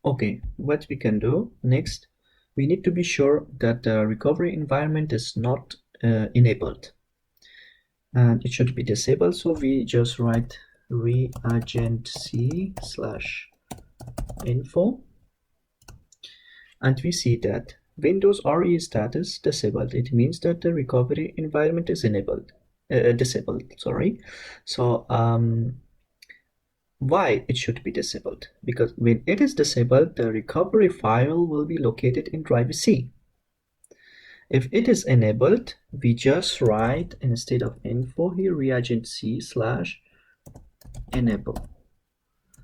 Okay, what we can do next, we need to be sure that the recovery environment is not enabled, and it should be disabled. So we just write reagent c slash info, and we see that Windows RE status disabled. It means that the recovery environment is disabled. Sorry. So why it should be disabled? Because when it is disabled, the recovery file will be located in drive C. If it is enabled, we just write, instead of info here, reagent c slash enable.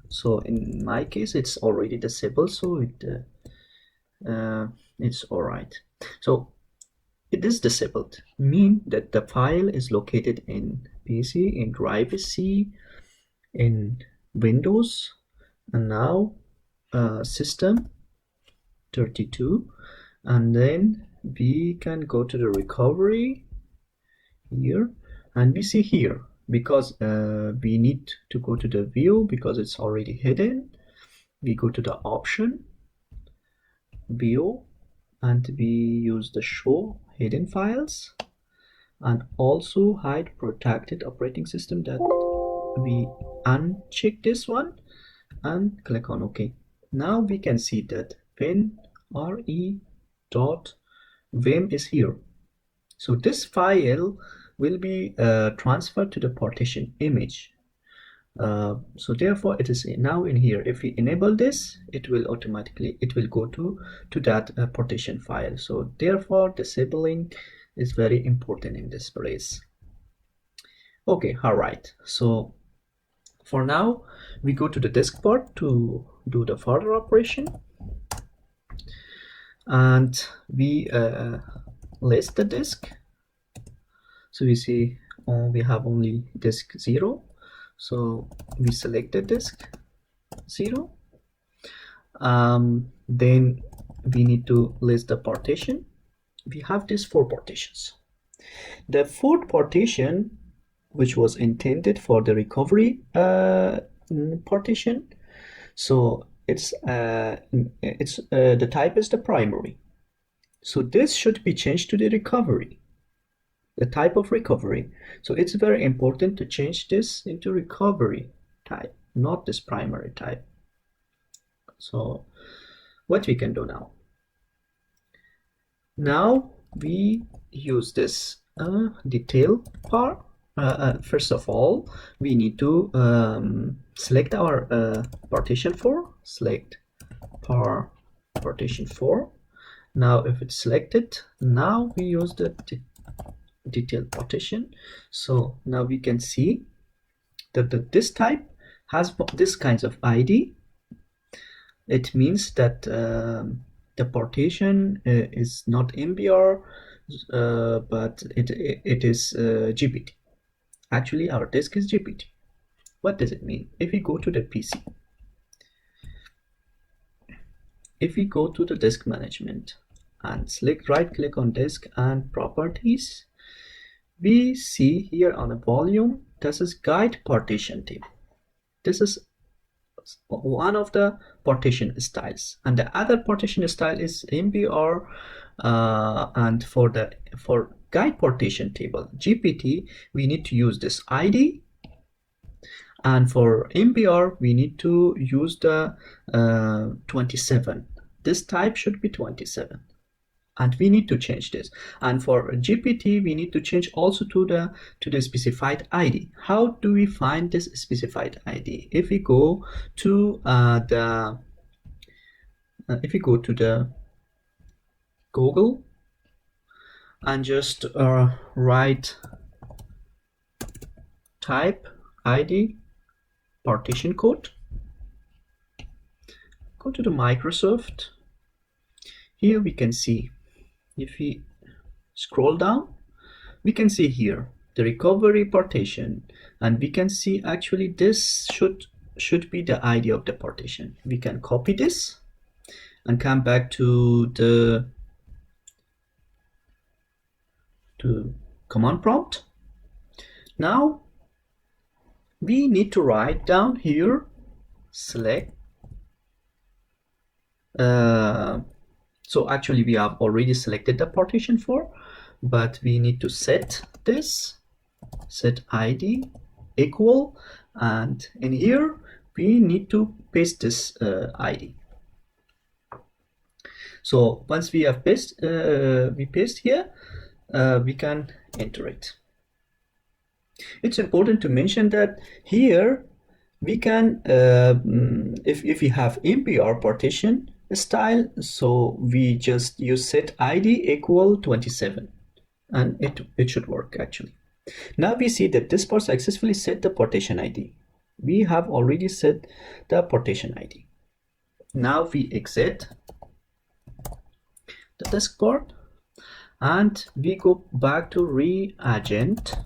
So in my case, it's already disabled, so it's all right. So it is disabled, mean that the file is located in PC, in drive C, in Windows, and now system 32, and then we can go to the recovery here, and we see here, because we need to go to the view because it's already hidden. We go to the option view, and we use the show hidden files, and also hide protected operating system, that we uncheck this one and click on OK. Now we can see that winre.vim is here. So this file will be transferred to the partition image. So therefore it is now in here. If we enable this, it will go to that partition file. So therefore disabling is very important in this place. Okay, all right. So for now we go to the disk part to do the further operation, and we list the disk. So we see we have only disk 0, so we select the disk 0. Then we need to list the partition. We have these 4 partitions. The 4th partition, which was intended for the recovery partition, so it's the type is the primary. So this should be changed to the recovery, the type of recovery. So it's very important to change this into recovery type, not this primary type. So what we can do now? Now we use this detail part. First of all, we need to select our partition 4. Select partition 4. Now if it's selected, now we use the detail partition. So now we can see that this type has this kinds of ID. It means that the partition is not MBR, but it is GPT. Actually, our disk is GPT. What does it mean? If we go to the PC, if we go to the disk management and right click on disk and properties, we see here on a volume, this is guide partition table. This is one of the partition styles, and the other partition style is MBR, and for guide partition table GPT, we need to use this ID, and for MBR we need to use the 27. This type should be 27, and we need to change this. And for GPT, we need to change also to the specified ID. How do we find this specified ID? If we go to the Google and just write type ID partition code, go to the Microsoft. Here we can see, if we scroll down, we can see here the recovery partition, and we can see actually this should be the ID of the partition. We can copy this and come back to the command prompt. Now we need to write down here, select So actually we have already selected the partition 4, but we need to set this, set id equal, and in here we need to paste this id. So once we have paste here, we can enter it. It's important to mention that here we can, if we have MPR partition style, so we just use set id equal 27, and it should work actually. Now we see that this part successfully set the partition id. We have already set the partition id. Now we exit the disk part and we go back to reagent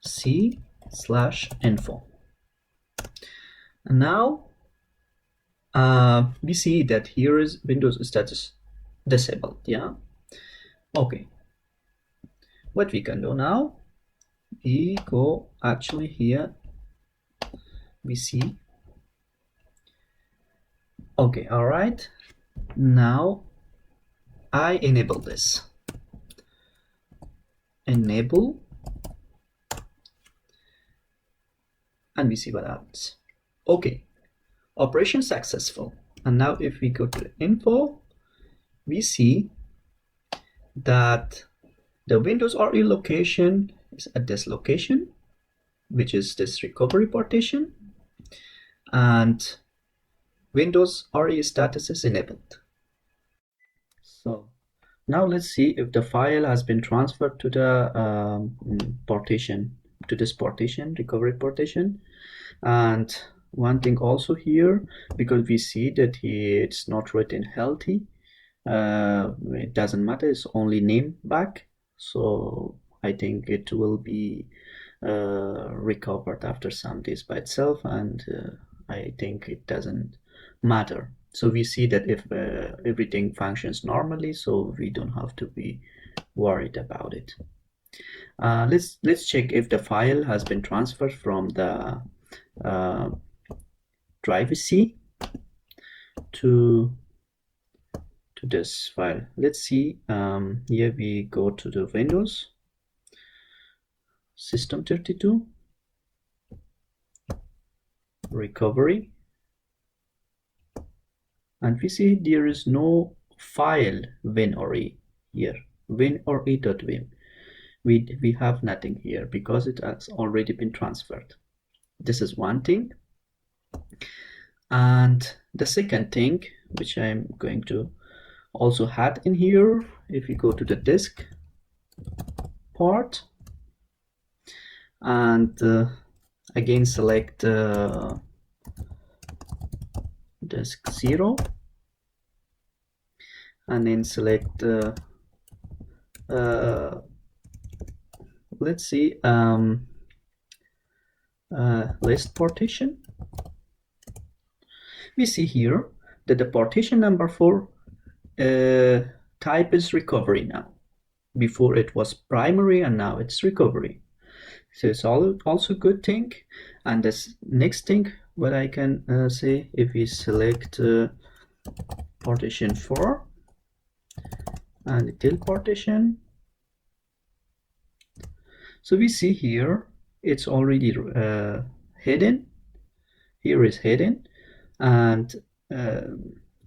c/info. And now we see that here is Windows status disabled. Yeah. Okay. What we can do now, we go actually here. We see. Okay. All right. Now I enable this. Enable. And we see what happens. Okay, operation successful. And now if we go to info, we see that the Windows RE location is at this location, which is this recovery partition, and Windows RE status is enabled. So now let's see if the file has been transferred to the partition, to this partition, recovery partition. And one thing also here, because we see that it's not written healthy, it doesn't matter, it's only name back, so I think it will be recovered after some days by itself, and I think it doesn't matter. So we see that if everything functions normally, so we don't have to be worried about it. Let's check if the file has been transferred from the drive C to this file. Let's see. Here we go to the Windows System 32 recovery, and we see there is no file winre here, winre.wim. We have nothing here because it has already been transferred. This is one thing. And the second thing, which I'm going to also add in here, if you go to the disk part and again select disk 0 and then select let's see, list partition. We see here that the partition number 4 type is recovery now. Before it was primary and now it's recovery. So it's also a good thing. And this next thing what I can say, if we select partition 4 and the till partition, so we see here it's already hidden. Here is hidden, and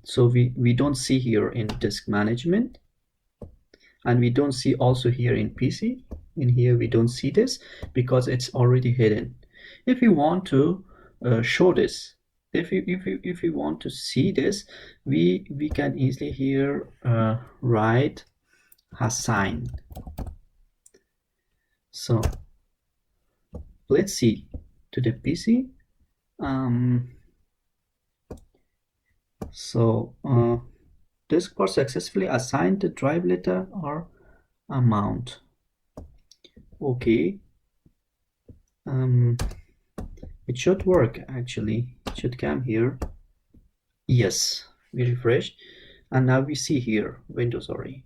so we don't see here in disk management, and we don't see also here in PC. In here we don't see this because it's already hidden. If we want to show this, if we want to see this, we can easily here write assign. So let's see to the PC. So disk part successfully assigned the drive letter or amount. Okay. It should work actually. It should come here. Yes, we refresh, and now we see here Windows RE.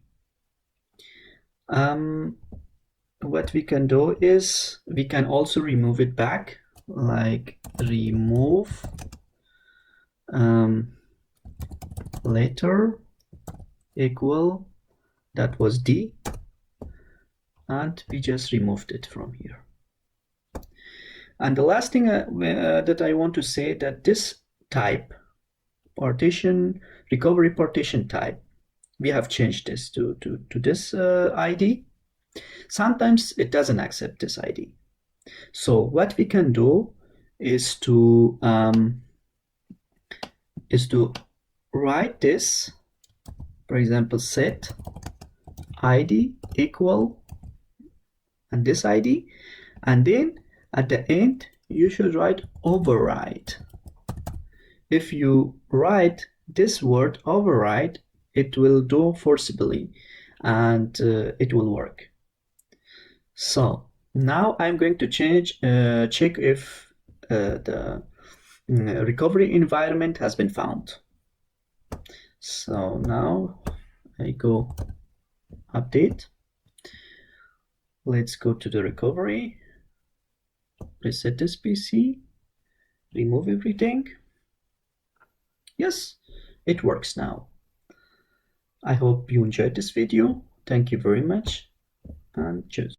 What we can do is we can also remove it back, like remove letter equal, that was D, and we just removed it from here. And the last thing that I want to say, that this type, partition, recovery partition type, we have changed this to this ID. Sometimes it doesn't accept this ID. So what we can do is to write this, for example, set ID equal and this ID, and then at the end you should write override. If you write this word override, it will do forcibly and it will work. So now I'm going to check if the recovery environment has been found. So now I go update. Let's go to the recovery, reset this PC, remove everything. Yes, it works now. I hope you enjoyed this video. Thank you very much and cheers.